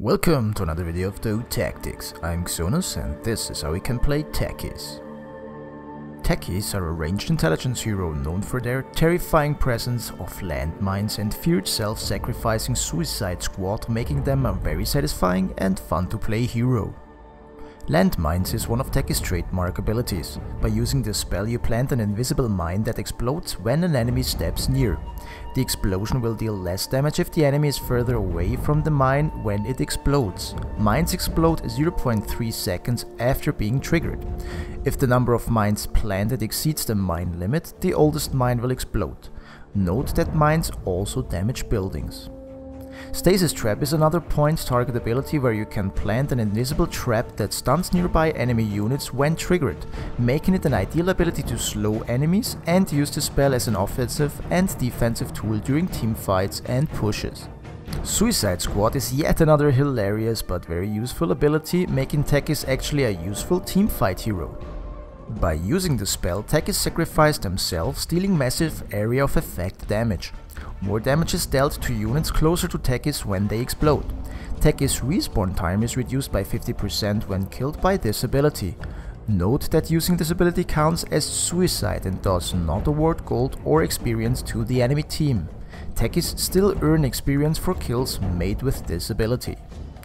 Welcome to another video of Dota Tactics. I'm Xeonus and this is how we can play Techies. Techies are a ranged intelligence hero known for their terrifying presence of landmines and fierce self-sacrificing suicide squad, making them a very satisfying and fun to play hero. Landmines is one of Techies' trademark abilities. By using this spell you plant an invisible mine that explodes when an enemy steps near. The explosion will deal less damage if the enemy is further away from the mine when it explodes. Mines explode 0.3 seconds after being triggered. If the number of mines planted exceeds the mine limit, the oldest mine will explode. Note that mines also damage buildings. Stasis Trap is another point target ability where you can plant an invisible trap that stuns nearby enemy units when triggered, making it an ideal ability to slow enemies and use the spell as an offensive and defensive tool during teamfights and pushes. Suicide Squad is yet another hilarious but very useful ability, making Techies actually a useful teamfight hero. By using the spell, Techies sacrifice themselves, dealing massive area of effect damage. More damage is dealt to units closer to Techies when they explode. Techies' respawn time is reduced by 50% when killed by this ability. Note that using this ability counts as suicide and does not award gold or experience to the enemy team. Techies still earn experience for kills made with this ability.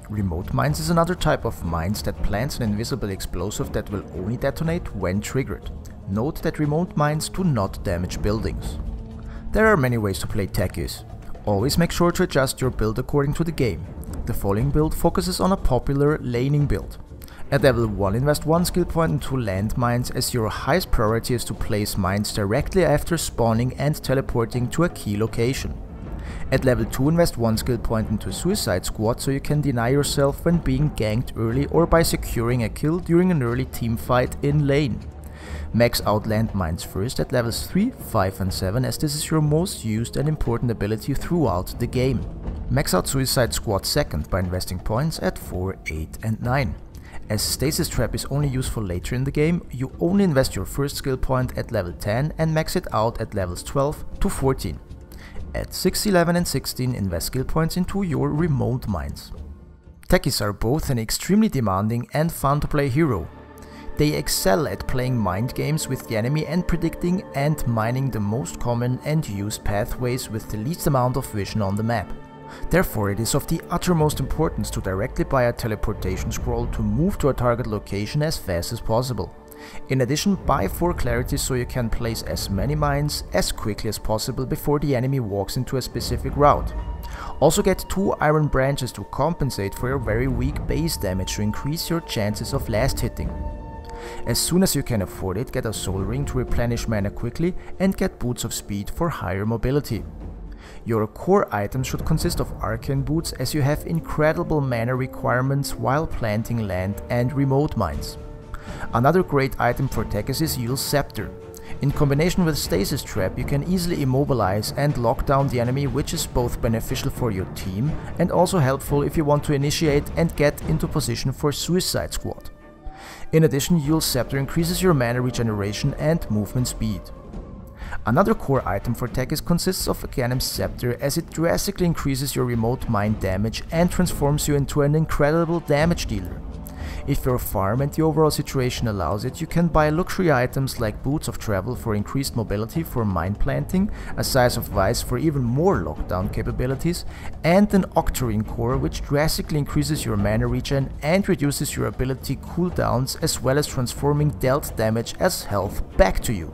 Remote mines is another type of mines that plants an invisible explosive that will only detonate when triggered. Note that remote mines do not damage buildings. There are many ways to play Techies. Always make sure to adjust your build according to the game. The following build focuses on a popular laning build. At level 1 invest 1 skill point into landmines, as your highest priority is to place mines directly after spawning and teleporting to a key location. At level 2 invest 1 skill point into Suicide Squad so you can deny yourself when being ganked early or by securing a kill during an early team fight in lane. Max out landmines first at levels 3, 5 and 7, as this is your most used and important ability throughout the game. Max out Suicide Squad second by investing points at 4, 8 and 9. As Stasis Trap is only useful later in the game, you only invest your first skill point at level 10 and max it out at levels 12 to 14. At 6, 11 and 16 invest skill points into your remote mines. Techies are both an extremely demanding and fun to play hero. They excel at playing mind games with the enemy and predicting and mining the most common and used pathways with the least amount of vision on the map. Therefore, it is of the uttermost importance to directly buy a teleportation scroll to move to a target location as fast as possible. In addition, buy correclty so you can place as many mines as quickly as possible before the enemy walks into a specific route. Also get 2 iron branches to compensate for your very weak base damage to increase your chances of last hitting. As soon as you can afford it, get a soul ring to replenish mana quickly and get boots of speed for higher mobility. Your core items should consist of arcane boots, as you have incredible mana requirements while planting land and remote mines. Another great item for Techies is Yule's Scepter. In combination with Stasis Trap you can easily immobilize and lock down the enemy, which is both beneficial for your team and also helpful if you want to initiate and get into position for Suicide Squad. In addition, Yule's Scepter increases your mana regeneration and movement speed. Another core item for Techies consists of Xeonus Scepter, as it drastically increases your remote mine damage and transforms you into an incredible damage dealer. If your farm and the overall situation allows it, you can buy luxury items like Boots of Travel for increased mobility for mine planting, a Size of Vice for even more lockdown capabilities, and an Octarine core which drastically increases your mana regen and reduces your ability cooldowns, as well as transforming dealt damage as health back to you.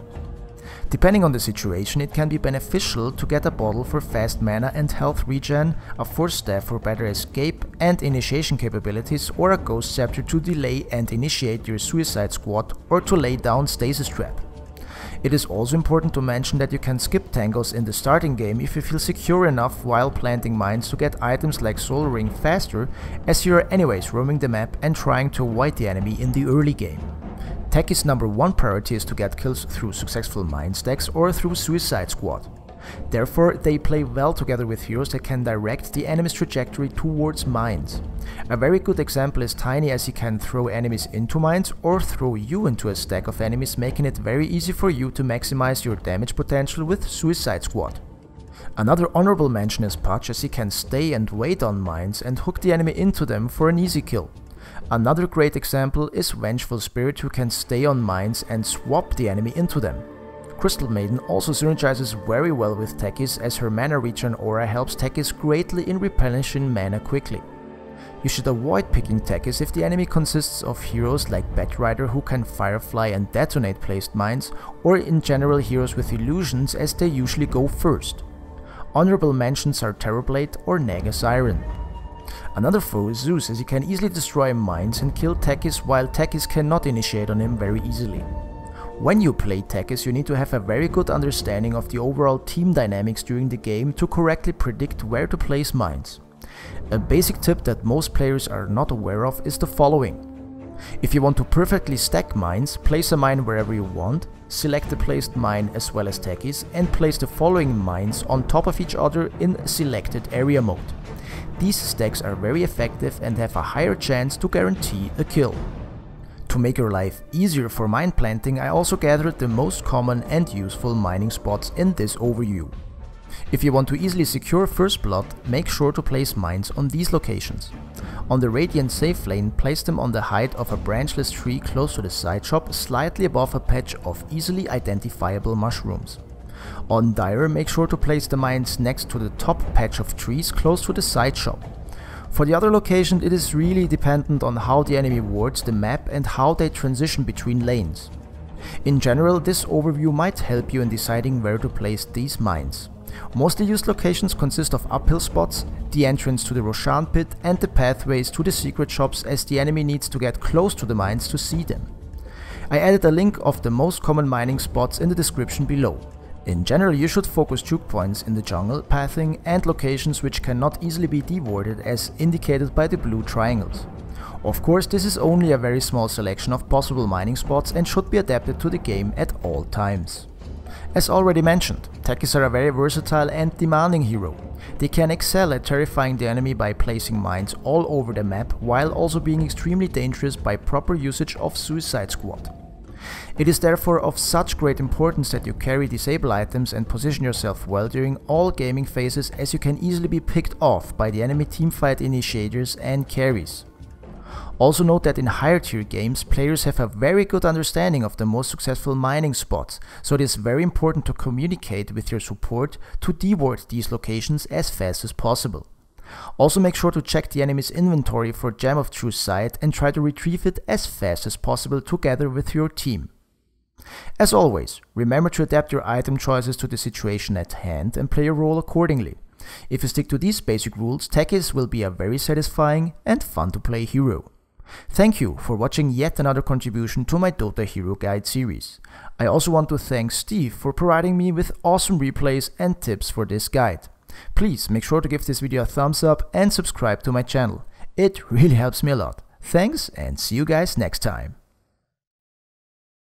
Depending on the situation, it can be beneficial to get a bottle for fast mana and health regen, a Force Staff for better escape and initiation capabilities, or a Ghost Scepter to delay and initiate your Suicide Squad or to lay down Stasis Trap. It is also important to mention that you can skip tangos in the starting game if you feel secure enough while planting mines to get items like Soul Ring faster, as you are anyways roaming the map and trying to avoid the enemy in the early game. Techies' number 1 priority is to get kills through successful mine stacks or through Suicide Squad. Therefore, they play well together with heroes that can direct the enemy's trajectory towards mines. A very good example is Tiny, as he can throw enemies into mines or throw you into a stack of enemies, making it very easy for you to maximize your damage potential with Suicide Squad. Another honorable mention is Pudge, as he can stay and wait on mines and hook the enemy into them for an easy kill. Another great example is Vengeful Spirit, who can stay on mines and swap the enemy into them. Crystal Maiden also synergizes very well with Techies, as her mana regen aura helps Techies greatly in replenishing mana quickly. You should avoid picking Techies if the enemy consists of heroes like Batrider, who can firefly and detonate placed mines, or in general heroes with illusions, as they usually go first. Honorable mentions are Terrorblade or Naga Iron. Another foe is Zeus, as he can easily destroy mines and kill Techies, while Techies cannot initiate on him very easily. When you play Techies, you need to have a very good understanding of the overall team dynamics during the game to correctly predict where to place mines. A basic tip that most players are not aware of is the following. If you want to perfectly stack mines, place a mine wherever you want, select the placed mine as well as Techies, and place the following mines on top of each other in selected area mode. These stacks are very effective and have a higher chance to guarantee a kill. To make your life easier for mine planting, I also gathered the most common and useful mining spots in this overview. If you want to easily secure first blood, make sure to place mines on these locations. On the Radiant safe lane, place them on the height of a branchless tree close to the side shop, slightly above a patch of easily identifiable mushrooms. On Dire, make sure to place the mines next to the top patch of trees close to the side shop. For the other location, it is really dependent on how the enemy wards the map and how they transition between lanes. In general, this overview might help you in deciding where to place these mines. Mostly used locations consist of uphill spots, the entrance to the Roshan pit, and the pathways to the secret shops, as the enemy needs to get close to the mines to see them. I added a link of the most common mining spots in the description below. In general, you should focus juke points in the jungle, pathing, and locations which cannot easily be dewarded, as indicated by the blue triangles. Of course, this is only a very small selection of possible mining spots and should be adapted to the game at all times. As already mentioned, Techies are a very versatile and demanding hero. They can excel at terrifying the enemy by placing mines all over the map, while also being extremely dangerous by proper usage of Suicide Squad. It is therefore of such great importance that you carry disable items and position yourself well during all gaming phases, as you can easily be picked off by the enemy teamfight initiators and carries. Also note that in higher tier games, players have a very good understanding of the most successful mining spots, so it is very important to communicate with your support to deward these locations as fast as possible. Also make sure to check the enemy's inventory for Gem of True Sight and try to retrieve it as fast as possible together with your team. As always, remember to adapt your item choices to the situation at hand and play your role accordingly. If you stick to these basic rules, Techies will be a very satisfying and fun to play hero. Thank you for watching yet another contribution to my Dota Hero Guide series. I also want to thank Steve for providing me with awesome replays and tips for this guide. Please make sure to give this video a thumbs up and subscribe to my channel. It really helps me a lot. Thanks, and see you guys next time.